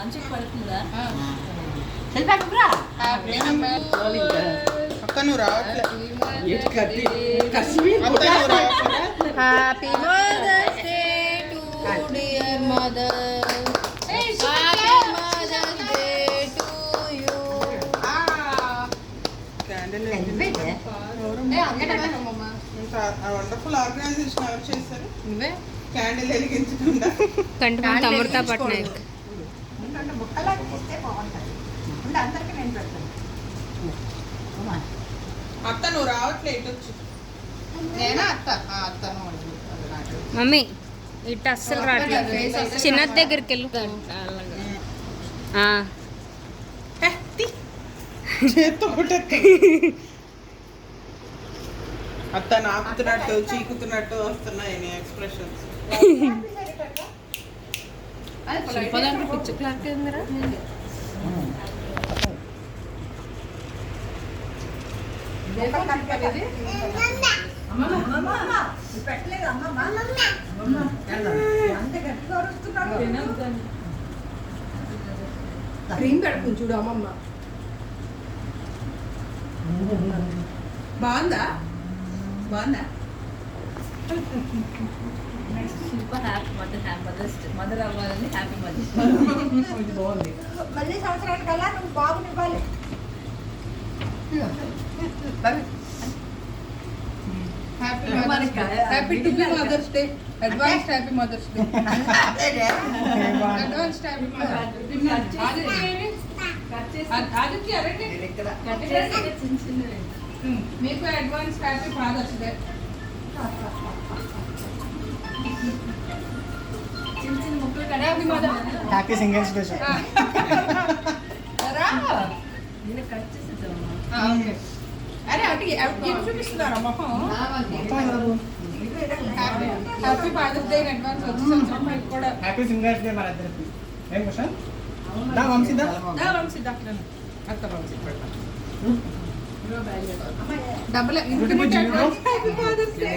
అంచుకు పడుతుందా? అక్క నువ్వు రావట్లే. Happy mother's day to dear mother. Happy mother's day to you. Candle wonderful organisation ఎవరు చేశారు? నువ్వే క్యాండిల్ వెలిగించకుండా కంటి అమృత పట్నాయక్. అత్త నువ్వు రావట్లే ఇటు వచ్చి. నేనా అత్తను మమ్మీ ఇట్ట అస్సలు రావట్లేదు. చిన్న దగ్గరికి వెళ్ళు. చేత్తో కొట్టేత్త. అత్త నాకుతున్నట్టు చీకుతున్నట్టు వస్తున్నాయి నీ ఎక్స్ప్రెషన్స్. శిల్పదాంట్లో పిచ్చి క్లాక్ ఏందిరా? క్రీమ్ పెడుతుంది చూడు అమ్మమ్మ. బాగుందా? బాగుందా? శిల్ప హ్యాపీ మదర్ అవ్వాలని హ్యాపీ మదర్స్. ఇది బాగుంది. మళ్ళీ సంవత్సరానికల్లా నువ్వు బాబునివ్వాలి. Happy to be mother's day. Advanced happy mother's day. Advanced happy mother's day. మీకు అడ్వాన్స్ హ్యాపీ ఫాదర్స్ డే. చిన్న చిన్న ముక్కలు happy mother. Happy singles day sir. నేను కట్ చేసేద్దామా? ఓకే. అరే అటు ఏం చూపిస్తున్నారా మొహం? Happy father's day in advance. వచ్చే సంవత్సరం మీకు కూడా హ్యాపీ సింగిల్స్ డే మన ఇద్దరికి. ఏం క్వశ్చన్? దా వంశీదా. అత్త వంశీ పెడతాను. డబ్బులు ఇంటికి హ్యాపీ ఫాదర్స్ డే.